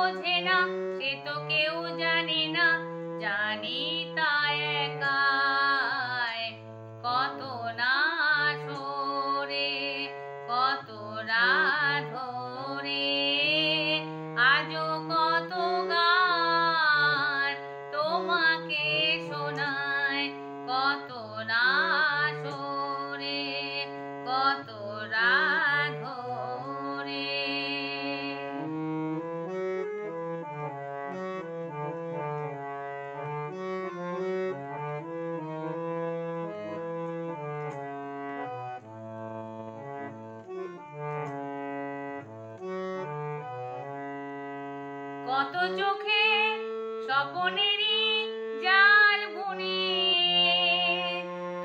বোঝে না, সে তো কেউ জানে না, জানি তাই একাই। কত না সরে, কত রাত ধরে, আজও কত গান তোমাকে শোনায়। কত না সরে, কত রাত ধরে। কত চোখে স্বপ্নেরই জাল বুনে,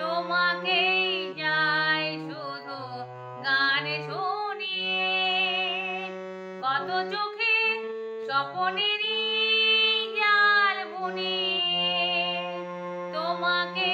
তোমাকেই যাই শুধু গান শুনিয়ে। কত চোখে স্বপ্নেরই জাল বুনে, তোমাকে